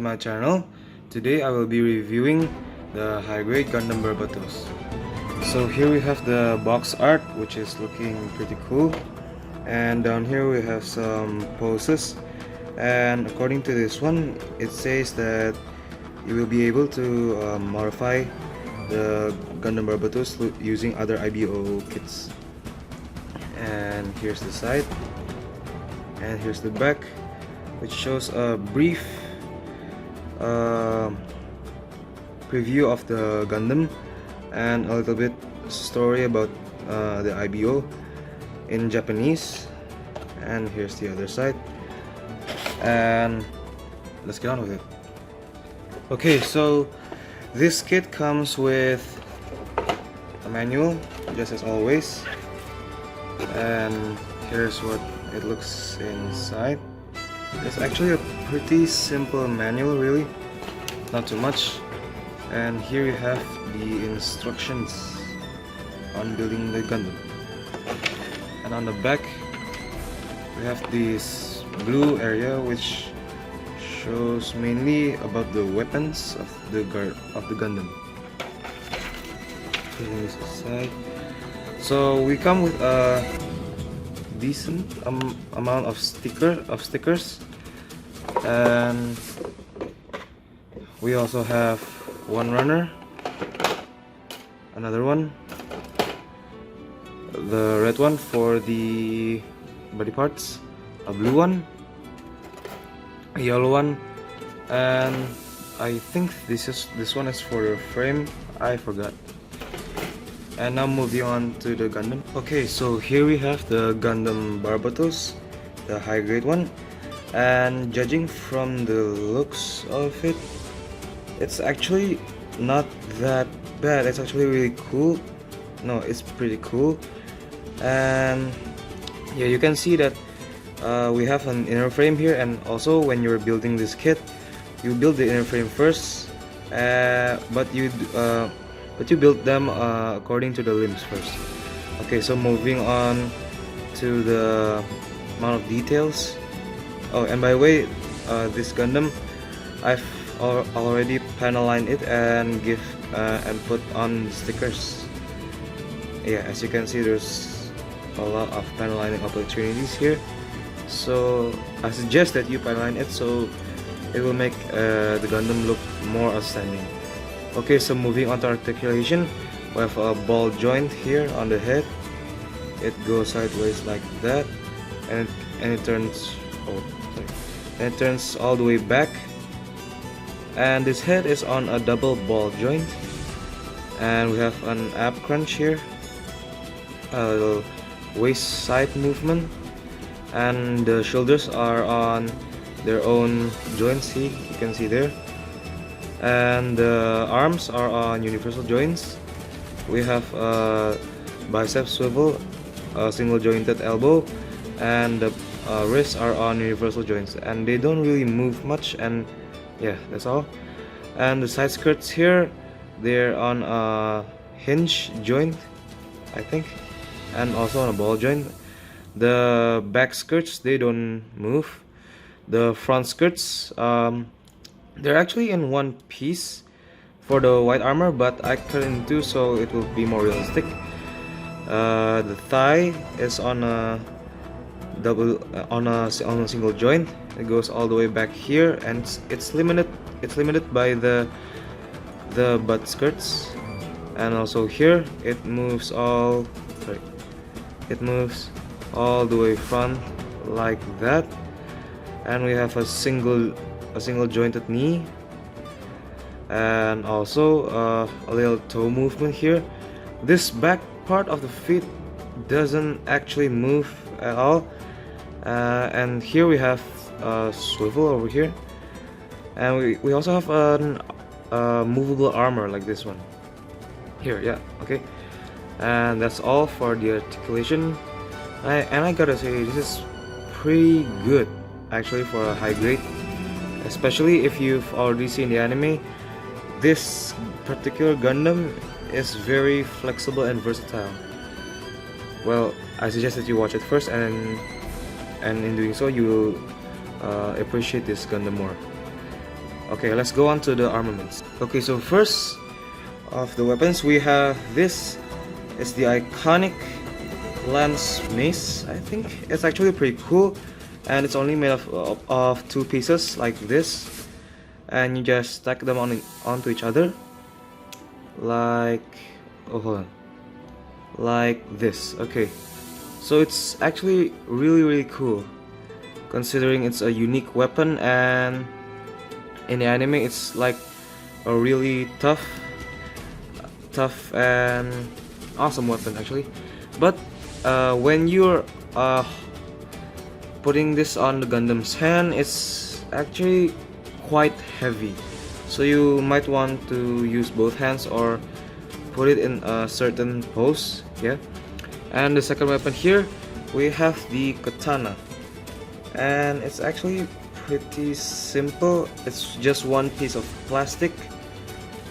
My channel. Today I will be reviewing the high-grade Gundam Barbatos. So here we have the box art, which is looking pretty cool, and down here we have some poses, and according to this one it says that you will be able to modify the Gundam Barbatos using other IBO kits. And here's the side, and here's the back, which shows a brief preview of the Gundam and a little bit story about the IBO in Japanese. And here's the other side, and let's get on with it. Okay, so this kit comes with a manual, just as always, and here's what it looks inside. It's actually a pretty simple manual, really, not too much. And here you have the instructions on building the Gundam. And on the back we have this blue area, which shows mainly about the weapons of the Gundam. Putting this aside. So we come with a decent amount of stickers, and we also have one runner, another one, the red one for the body parts, a blue one, a yellow one, and I think this one is for the frame. I forgot. And now moving on to the Gundam. Okay, so here we have the Gundam Barbatos, the high grade one, and judging from the looks of it, it's actually not that bad. It's actually really cool. No, it's pretty cool. And yeah, you can see that we have an inner frame here, and also when you're building this kit, you build the inner frame first, but you build them according to the limbs first. Okay, so moving on to the amount of details. Oh, and by the way, this Gundam, I've already panel lined it and put on stickers. Yeah, as you can see, there's a lot of panel lining opportunities here. So I suggest that you panel line it, so it will make the Gundam look more outstanding. Okay, so moving on to articulation, we have a ball joint here on the head. It goes sideways like that, and it turns. Oh, sorry. And it turns all the way back. And this head is on a double ball joint, and we have an ab crunch here, a little waist side movement, and the shoulders are on their own joints. See, you can see there. And the arms are on universal joints. We have a bicep swivel, a single jointed elbow, and the wrists are on universal joints, and they don't really move much. And yeah, that's all. And the side skirts here, they're on a hinge joint, I think, and also on a ball joint. The back skirts, they don't move. The front skirts, they're actually in one piece for the white armor, but I cut it in two so it will be more realistic. The thigh is on a on a single joint. It goes all the way back here, and it's limited by the butt skirts. And also here it moves all the way front like that. And we have a single jointed knee, and also a little toe movement here. This back part of the feet doesn't actually move at all, and here we have a swivel over here, and we also have a movable armor like this one here. Yeah, okay, and that's all for the articulation. And I gotta say, this is pretty good actually for a high grade. Especially if you've already seen the anime, this particular Gundam is very flexible and versatile. Well, I suggest that you watch it first, and in doing so you will appreciate this Gundam more. Okay, let's go on to the armaments. Okay, so first of the weapons we have this. It's the iconic lance mace. I think it's actually pretty cool, and it's only made of 2 pieces like this, and you just stack them onto each other like, oh hold on, like this. Okay, so it's actually really cool considering it's a unique weapon, and in the anime it's like a really tough and awesome weapon actually. But when you're putting this on the Gundam's hand, it's actually quite heavy, so you might want to use both hands or put it in a certain pose. Yeah. And the second weapon here we have the katana, and it's actually pretty simple. It's just 1 piece of plastic,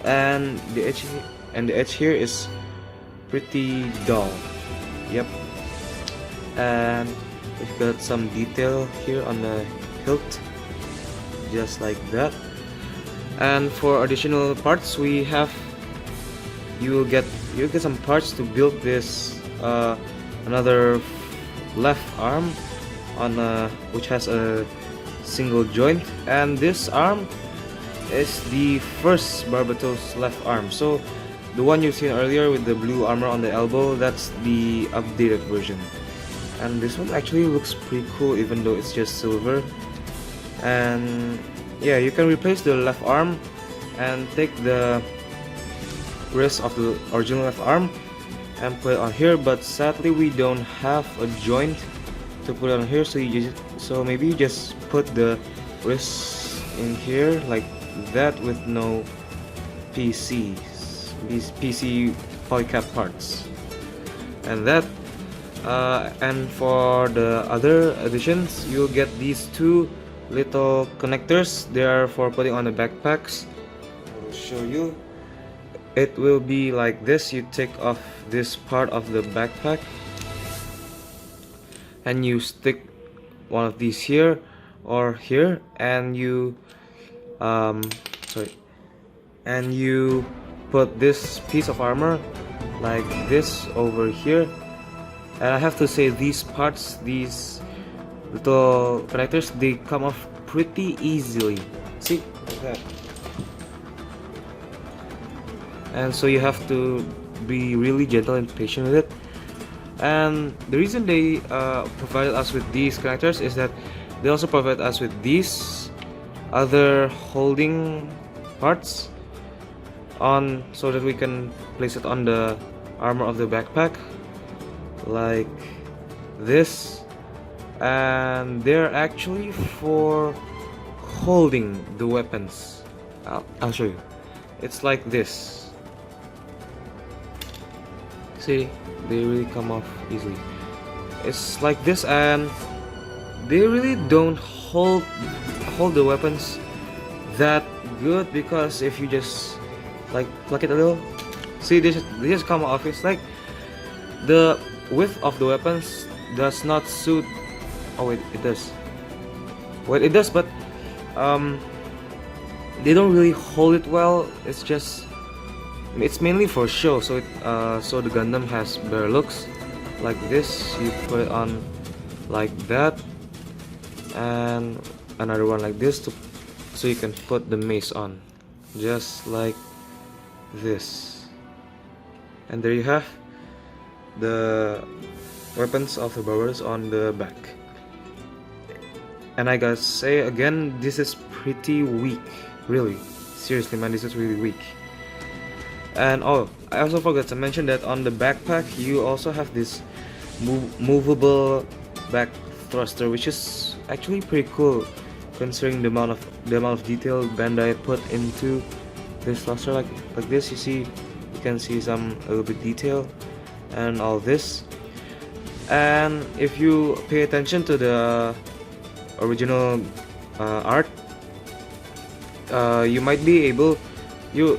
and the edge here is pretty dull. Yep. And we've got some detail here on the hilt, just like that. And for additional parts we have, you'll get some parts to build this another left arm on which has a single joint, and this arm is the first Barbatos left arm. So the one you've seen earlier with the blue armor on the elbow, that's the updated version. And this one actually looks pretty cool even though it's just silver. And yeah, you can replace the left arm and take the wrist of the original left arm and put it on here, but sadly we don't have a joint to put it on here, so maybe you just put the wrist in here like that with no PC polycap parts. And that and for the other additions, you'll get these 2 little connectors. They are for putting on the backpacks. I will show you. It will be like this. You take off this part of the backpack and you stick one of these here or here, and you and you put this piece of armor like this over here. And I have to say, these parts, these little connectors, they come off pretty easily. See, like that. And so you have to be really gentle and patient with it. And the reason they provided us with these connectors is that they also provide us with these other holding parts on, so that we can place it on the armor of the backpack like this. And they're actually for holding the weapons. I'll show you. It's like this. See, they really come off easily. It's like this, and they really don't hold the weapons that good, because if you just like pluck it a little, see, they just come off. It's like the width of the weapons does not suit. Oh wait, it does. Wait, it does, but they don't really hold it well. It's mainly for show, so so the Gundam has better looks. Like this, you put it on like that, and another one like this so you can put the mace on, just like this. And there you have the weapons of the Barbatos on the back. And I gotta say again, this is pretty weak. Really, seriously man, this is really weak. And oh, I also forgot to mention that on the backpack you also have this movable back thruster, which is actually pretty cool considering the amount of detail Bandai put into this thruster. Like this, you can see a little bit detail and all this. And if you pay attention to the original art, you might be able, you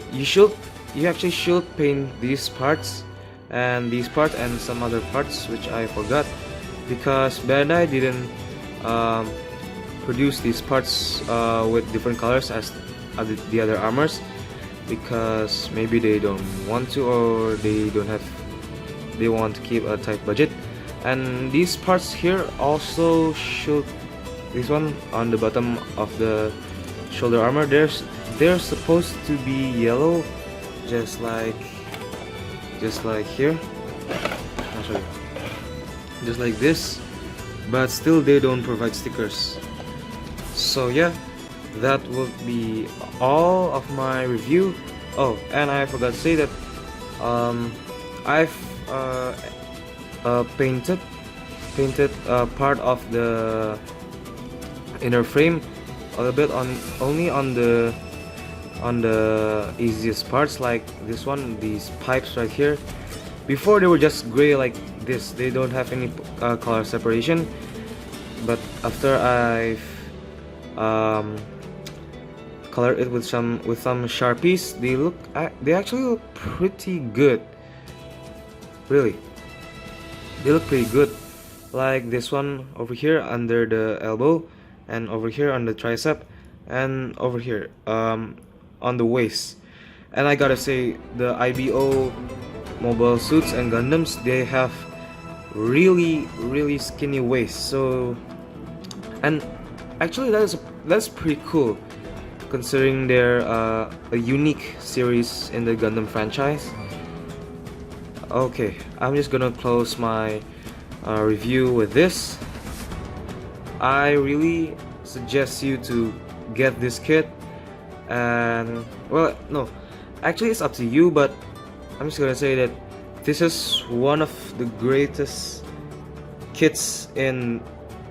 actually should paint these parts and these parts and some other parts which I forgot, because Bandai didn't produce these parts with different colors as the other armors, because maybe they don't want to, or they want to keep a tight budget. And these parts here also should, this one on the bottom of the shoulder armor, they're supposed to be yellow, just like here. I'll show you. Just like this, but still they don't provide stickers. So yeah, that would be all of my review. Oh, and I forgot to say that I've painted part of the inner frame a little bit, only on the easiest parts, like this one, these pipes right here. Before they were just gray like this, they don't have any color separation, but after I've colored it with some Sharpies, they actually look pretty good. Really, they look pretty good. Like this one over here under the elbow, and over here on the tricep, and over here on the waist. And I gotta say, the IBO mobile suits and Gundams, they have really skinny waists. So, and actually that's pretty cool, considering they're a unique series in the Gundam franchise. Okay, I'm just gonna close my review with this. I really suggest you to get this kit, and well, no, actually it's up to you, but I'm just gonna say that this is one of the greatest kits in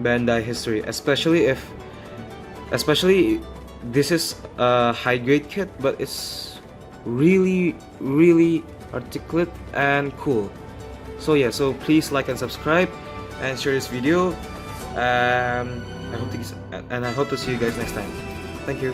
Bandai history, especially this is a high grade kit, but it's really articulate and cool. So yeah, so please like and subscribe and share this video, and I hope to see you guys next time. Thank you.